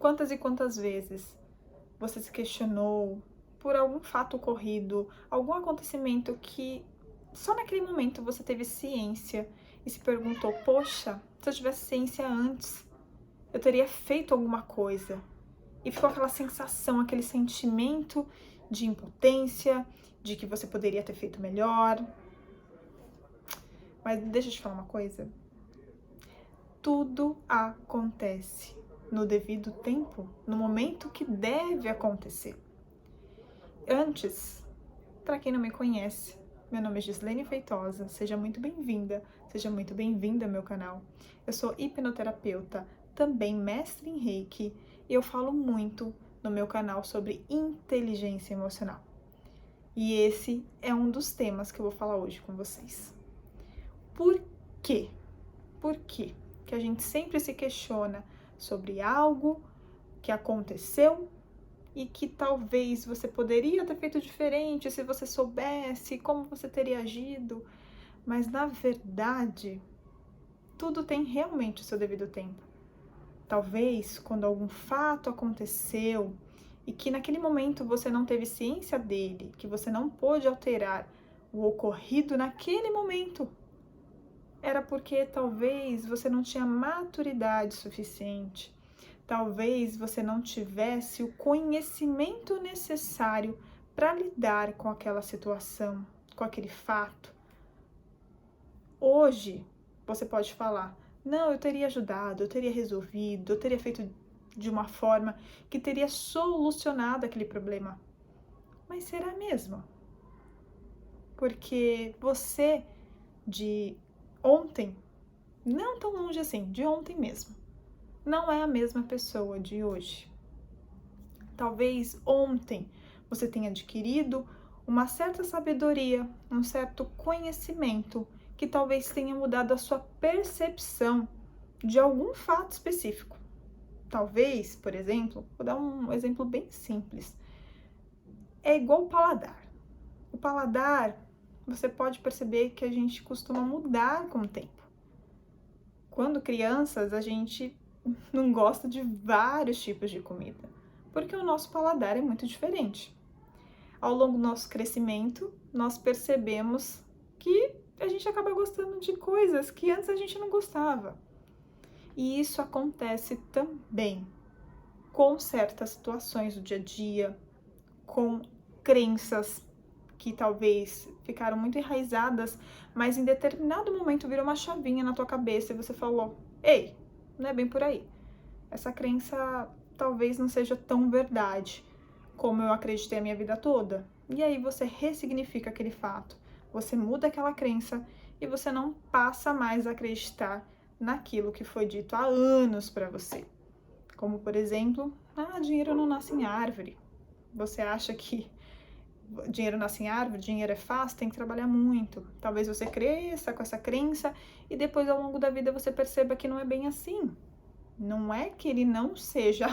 Quantas e quantas vezes você se questionou por algum fato ocorrido, algum acontecimento que só naquele momento você teve ciência e se perguntou: poxa, se eu tivesse ciência antes, eu teria feito alguma coisa. E ficou aquela sensação, aquele sentimento de impotência, de que você poderia ter feito melhor. Mas deixa eu te falar uma coisa. Tudo acontece no devido tempo, no momento que deve acontecer. Antes, para quem não me conhece, meu nome é Gislene Feitosa, seja muito bem-vinda ao meu canal. Eu sou hipnoterapeuta, também mestre em Reiki, e eu falo muito no meu canal sobre inteligência emocional. E esse é um dos temas que eu vou falar hoje com vocês. Por quê? Por quê que a gente sempre se questiona sobre algo que aconteceu e que talvez você poderia ter feito diferente se você soubesse como você teria agido, mas na verdade, tudo tem realmente o seu devido tempo. Talvez quando algum fato aconteceu e que naquele momento você não teve ciência dele, que você não pôde alterar o ocorrido naquele momento, era porque talvez você não tinha maturidade suficiente. Talvez você não tivesse o conhecimento necessário para lidar com aquela situação, com aquele fato. Hoje, você pode falar: não, eu teria ajudado, eu teria resolvido, eu teria feito de uma forma que teria solucionado aquele problema. Mas será mesmo? Porque você, de ontem, não tão longe assim, de ontem mesmo, não é a mesma pessoa de hoje. Talvez ontem você tenha adquirido uma certa sabedoria, um certo conhecimento que talvez tenha mudado a sua percepção de algum fato específico. Talvez, por exemplo, vou dar um exemplo bem simples. É igual o paladar. O paladar, você pode perceber que a gente costuma mudar com o tempo. Quando crianças, a gente não gosta de vários tipos de comida, porque o nosso paladar é muito diferente. Ao longo do nosso crescimento, nós percebemos que a gente acaba gostando de coisas que antes a gente não gostava. E isso acontece também com certas situações do dia a dia, com crenças que talvez ficaram muito enraizadas, mas em determinado momento virou uma chavinha na tua cabeça e você falou: ei, não é bem por aí. Essa crença talvez não seja tão verdade como eu acreditei a minha vida toda. E aí você ressignifica aquele fato, você muda aquela crença e você não passa mais a acreditar naquilo que foi dito há anos para você. Como, por exemplo, dinheiro não nasce em árvore. Você acha que dinheiro nasce em árvore, dinheiro é fácil, tem que trabalhar muito. Talvez você cresça com essa crença e depois ao longo da vida você perceba que não é bem assim. Não é que ele não seja,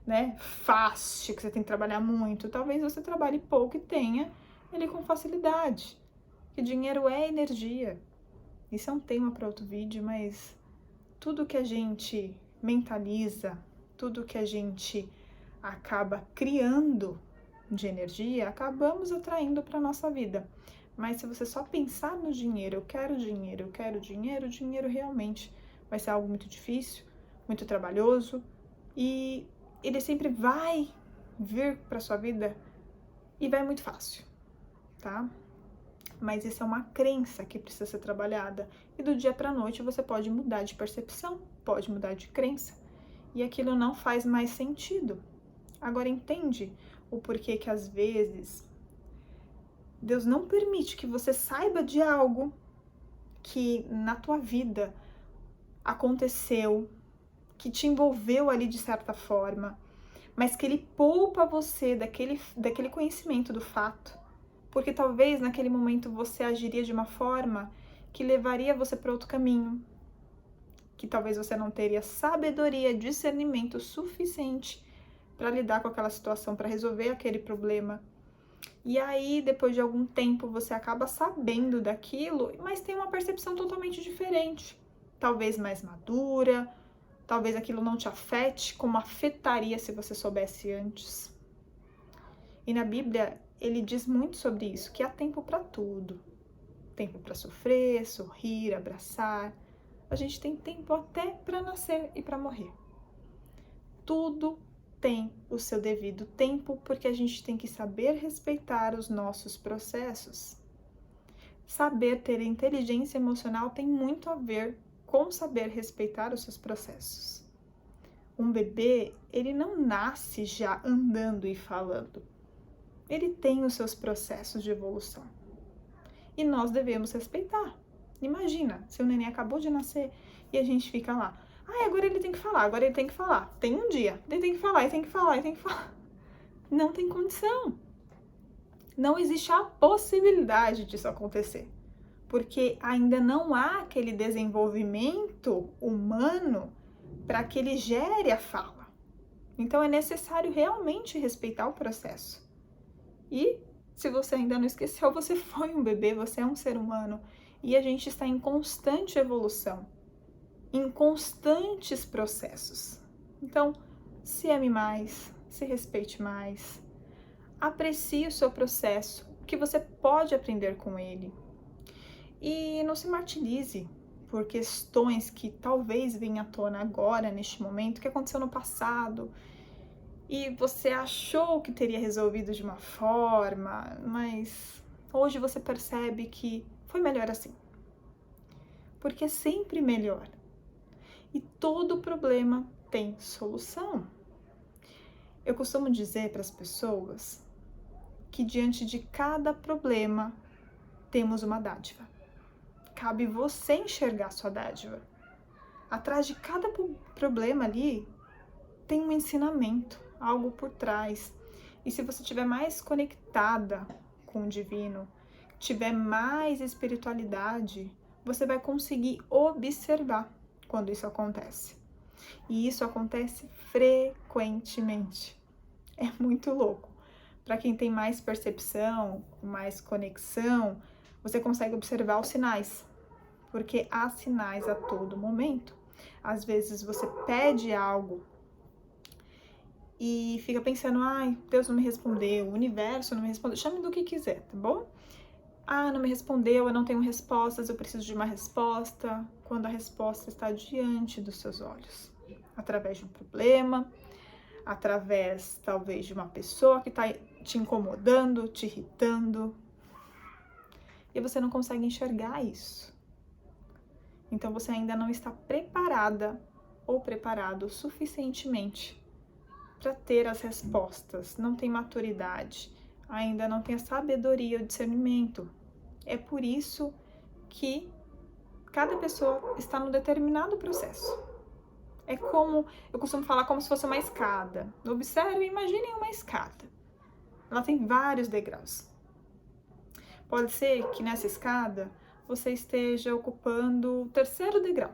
né, fácil, que você tem que trabalhar muito. Talvez você trabalhe pouco e tenha ele com facilidade. Que dinheiro é energia. Isso é um tema para outro vídeo, mas tudo que a gente mentaliza, tudo que a gente acaba criando de energia, acabamos atraindo para nossa vida. Mas se você só pensar no dinheiro, eu quero dinheiro, eu quero dinheiro, o dinheiro realmente vai ser algo muito difícil, muito trabalhoso, e ele sempre vai vir para sua vida e vai muito fácil, tá? Mas isso é uma crença que precisa ser trabalhada, e do dia para a noite você pode mudar de percepção, pode mudar de crença, e aquilo não faz mais sentido. Agora entende o porquê que às vezes Deus não permite que você saiba de algo que na tua vida aconteceu, que te envolveu ali de certa forma, mas que ele poupa você daquele conhecimento do fato, porque talvez naquele momento você agiria de uma forma que levaria você para outro caminho, que talvez você não teria sabedoria, discernimento suficiente para lidar com aquela situação, para resolver aquele problema. E aí, depois de algum tempo, você acaba sabendo daquilo, mas tem uma percepção totalmente diferente. Talvez mais madura, Talvez aquilo não te afete como afetaria se você soubesse antes. E na Bíblia, ele diz muito sobre isso, que há tempo para tudo. Tempo para sofrer, sorrir, abraçar. A gente tem tempo até para nascer e para morrer. Tudo tem o seu devido tempo, porque a gente tem que saber respeitar os nossos processos. Saber ter inteligência emocional tem muito a ver com saber respeitar os seus processos. Um bebê, ele não nasce já andando e falando. Ele tem os seus processos de evolução. E nós devemos respeitar. Imagina, se o neném acabou de nascer e a gente fica lá. Agora ele tem que falar, agora ele tem que falar. Tem um dia, ele tem que falar, ele tem que falar, ele tem que falar. Não tem condição. Não existe a possibilidade disso acontecer. Porque ainda não há aquele desenvolvimento humano para que ele gere a fala. Então é necessário realmente respeitar o processo. E se você ainda não esqueceu, você foi um bebê, você é um ser humano e a gente está em constante evolução, em constantes processos. Então, se ame mais, se respeite mais, aprecie o seu processo, o que você pode aprender com ele. E não se martirize por questões que talvez venham à tona agora, neste momento, que aconteceu no passado, e você achou que teria resolvido de uma forma, mas hoje você percebe que foi melhor assim. Porque é sempre melhor. E todo problema tem solução. Eu costumo dizer para as pessoas que diante de cada problema temos uma dádiva. Cabe você enxergar sua dádiva. Atrás de cada problema ali tem um ensinamento, algo por trás. E se você estiver mais conectada com o divino, tiver mais espiritualidade, você vai conseguir observar quando isso acontece. E isso acontece frequentemente. É muito louco. Para quem tem mais percepção, mais conexão, você consegue observar os sinais. Porque há sinais a todo momento. Às vezes você pede algo e fica pensando, Deus não me respondeu, o universo não me respondeu, chame do que quiser, tá bom? Não me respondeu, eu não tenho respostas, eu preciso de uma resposta, quando a resposta está diante dos seus olhos, através de um problema, através, talvez, de uma pessoa que está te incomodando, te irritando, e você não consegue enxergar isso. Então, você ainda não está preparada ou preparado suficientemente para ter as respostas, não tem maturidade, ainda não tem a sabedoria, o discernimento. É por isso que cada pessoa está num determinado processo. É como, eu costumo falar como se fosse uma escada. Observe, imaginem uma escada. Ela tem vários degraus. Pode ser que nessa escada você esteja ocupando o 3º degrau.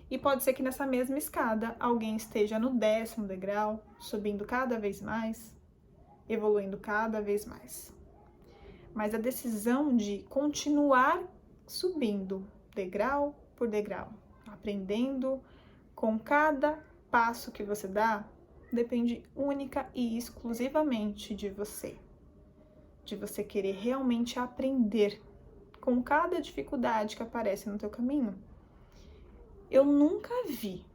E pode ser que nessa mesma escada alguém esteja no 10º degrau, subindo cada vez mais, evoluindo cada vez mais. Mas a decisão de continuar subindo degrau por degrau, aprendendo com cada passo que você dá, depende única e exclusivamente de você. De você querer realmente aprender com cada dificuldade que aparece no teu caminho. Eu nunca vi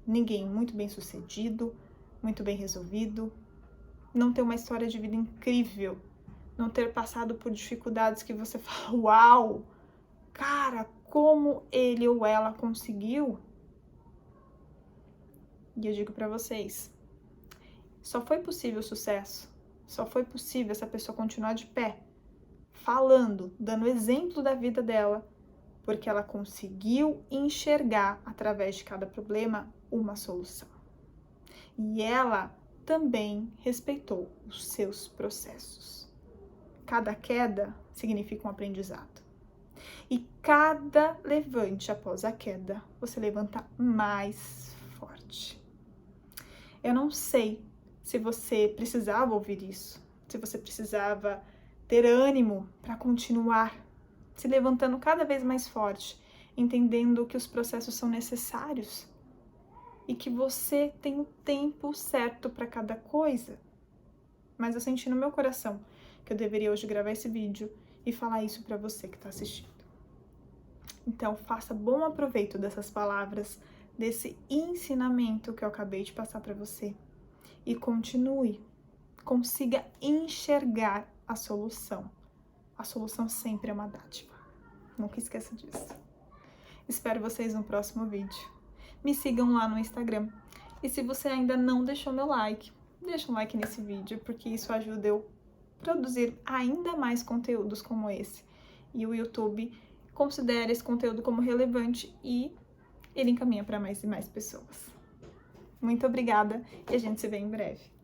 ninguém muito bem sucedido, muito bem resolvido, não ter uma história de vida incrível, não ter passado por dificuldades que você fala, uau, cara, como ele ou ela conseguiu? E eu digo para vocês, só foi possível o sucesso, só foi possível essa pessoa continuar de pé, falando, dando exemplo da vida dela, porque ela conseguiu enxergar, através de cada problema, uma solução. E ela também respeitou os seus processos. Cada queda significa um aprendizado. E cada levante após a queda, você levanta mais forte. Eu não sei se você precisava ouvir isso, se você precisava ter ânimo para continuar se levantando cada vez mais forte, entendendo que os processos são necessários. e que você tem o tempo certo para cada coisa. Mas eu senti no meu coração que eu deveria hoje gravar esse vídeo e falar isso para você que está assistindo. Então, faça bom aproveito dessas palavras, desse ensinamento que eu acabei de passar para você e continue. Consiga enxergar a solução. A solução sempre é uma dádiva. Nunca esqueça disso. Espero vocês no próximo vídeo. Me sigam lá no Instagram. E se você ainda não deixou meu like, deixa um like nesse vídeo, porque isso ajuda eu a produzir ainda mais conteúdos como esse. E o YouTube considera esse conteúdo como relevante e ele encaminha para mais e mais pessoas. Muito obrigada e a gente se vê em breve.